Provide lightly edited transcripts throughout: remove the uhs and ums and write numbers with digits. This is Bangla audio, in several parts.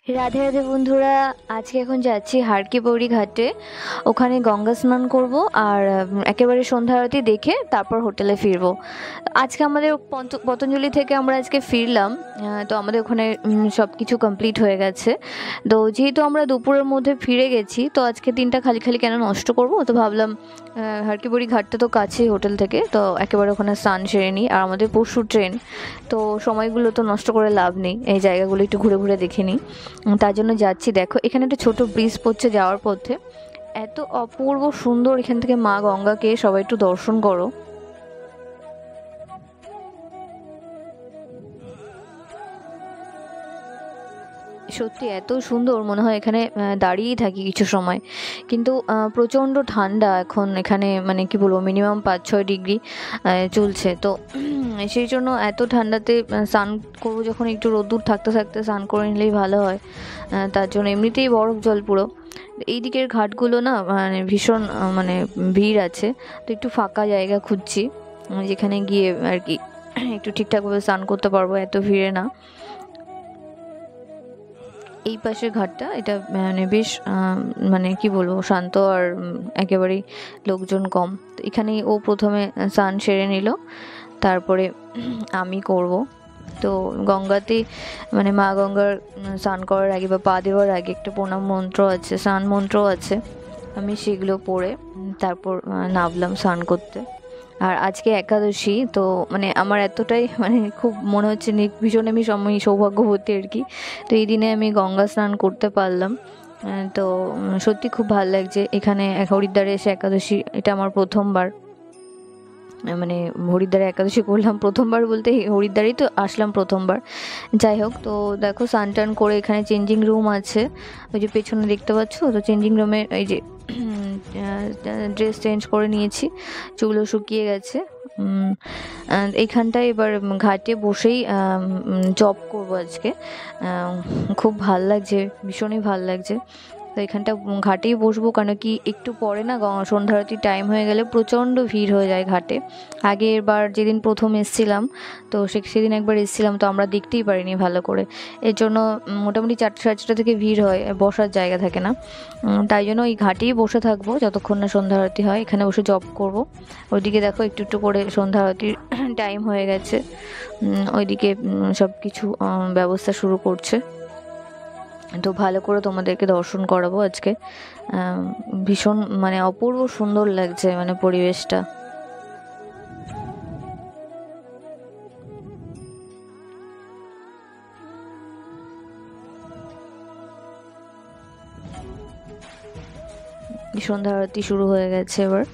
রাধে রাধে বন্ধুরা, আজকে এখন যাচ্ছি হারকিপৌরি ঘাটে। ওখানে গঙ্গা স্নান করব আর একেবারে সন্ধ্যা আরতি দেখে তারপর হোটেলে ফিরবো। আজকে আমাদের পতঞ্জলি থেকে আমরা আজকে ফিরলাম। তো আমাদের ওখানে সব কিছু কমপ্লিট হয়ে গেছে। তো যেহেতু আমরা দুপুরের মধ্যে ফিরে গেছি, তো আজকে দিনটা খালি খালি কেন নষ্ট করব, তো ভাবলাম হারকিপৌরি ঘাটটা তো কাছেই হোটেল থেকে, তো একেবারে ওখানে স্নান সেরে নিই। আর আমাদের পরশু ট্রেন, তো সময়গুলো তো নষ্ট করে লাভ নেই, এই জায়গাগুলো একটু ঘুরে ঘুরে দেখে নিই। তার জন্য যাচ্ছি। দেখো এখানে একটা ছোট ব্রিজ পড়ছে যাওয়ার পথে, এত অপূর্ব সুন্দর। এখান থেকে মা গঙ্গাকে সবাই একটু দর্শন করো। সত্যি এত সুন্দর, মনে হয় এখানে দাঁড়িয়েই থাকি কিছু সময়। কিন্তু প্রচণ্ড ঠান্ডা এখন এখানে, মানে কি বলবো, মিনিমাম 5-6 ডিগ্রি চলছে। তো সেই জন্য এত ঠান্ডাতে স্নান করবো যখন, একটু রোদ্দুর থাকতে থাকতে স্নান করে নিলেই ভালো হয়। তার জন্য এমনিতেই বরফ জল পুরো। এই দিকের ঘাটগুলো না মানে ভীষণ মানে ভিড় আছে। তো একটু ফাঁকা জায়গা খুঁজছি যেখানে গিয়ে আর কি একটু ঠিকঠাকভাবে স্নান করতে পারবো, এত ভিড়ে না। এই পাশের ঘাটটা, এটা মানে বেশ মানে কি বলবো, শান্ত আর একেবারেই লোকজন কম। তো এখানেই ও প্রথমে স্নান সেরে নিল, তারপরে আমি করব। তো গঙ্গাতে মানে মা গঙ্গার স্নান করার আগে বা পা দেওয়ার আগে একটা প্রণাম মন্ত্র আছে, স্নান মন্ত্র আছে। আমি সেগুলো পড়ে তারপর নামলাম স্নান করতে। আর আজকে একাদশী, তো মানে আমার এতটাই মানে খুব মনে হচ্ছে ভীষণ আমি সৌভাগ্যবতী আর কি। তো এই দিনে আমি গঙ্গা স্নান করতে পারলাম। তো সত্যি খুব ভালো লাগছে। এখানে হরিদ্বারে এসে একাদশী, এটা আমার প্রথমবার। মানে হরিদ্বারে একাদশী করলাম প্রথমবার, বলতে হরিদ্বারেই তো আসলাম প্রথমবার। যাই হোক, তো দেখো স্নান টান করে এখানে চেঞ্জিং রুম আছে, ওই যে পেছনে দেখতে পাচ্ছ। তো চেঞ্জিং রুমে এই যে ড্রেস চেঞ্জ করে নিয়েছি, চুলও শুকিয়ে গেছে। এইখানটায় এবার ঘাটে বসেই জব করবো আজকে। খুব ভাল লাগছে, ভীষণই ভাল লাগছে। তো এখানটা ঘাটেই বসবো, কেন কি একটু পরে না সন্ধ্যা আরতির টাইম হয়ে গেলে প্রচণ্ড ভিড় হয়ে যায় ঘাটে। আগের বার যেদিন প্রথম এসছিলাম, তো সেদিন একবার এসছিলাম, তো আমরা দেখতেই পারিনি ভালো করে। এর জন্য মোটামুটি 4-4:30 থেকে ভিড় হয়, বসার জায়গা থাকে না। তাই জন্য এই ঘাটেই বসে থাকবো যতক্ষণ না সন্ধ্যা আরতি হয়, এখানে বসে জব করব। ওইদিকে দেখো একটু একটু করে সন্ধ্যা আরতির টাইম হয়ে গেছে। ওইদিকে সব কিছু ব্যবস্থা শুরু করছে। তো ভালো করে তোমাদেরকে দর্শন করাবো আজকে। ভীষণ মানে অপূর্ব সুন্দর লাগছে মানে পরিবেশটা। সন্ধ্যা আরতি শুরু হয়ে গেছে এবার।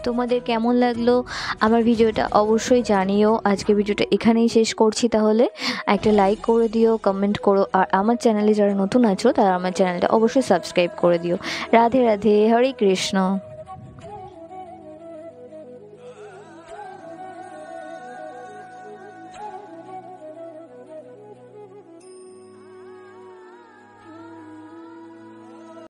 তোমাদের কেমন লাগলো আমার ভিডিওটা অবশ্যই জানিও। আজকে ভিডিওটা এখানেই শেষ করছি, তাহলে একটা লাইক করে দিও, কমেন্ট করো। আর আমার চ্যানেলে যারা নতুন আছো তারা আমার চ্যানেলটা অবশ্যই সাবস্ক্রাইব করে দিও। রাধে রাধে, হরে কৃষ্ণ।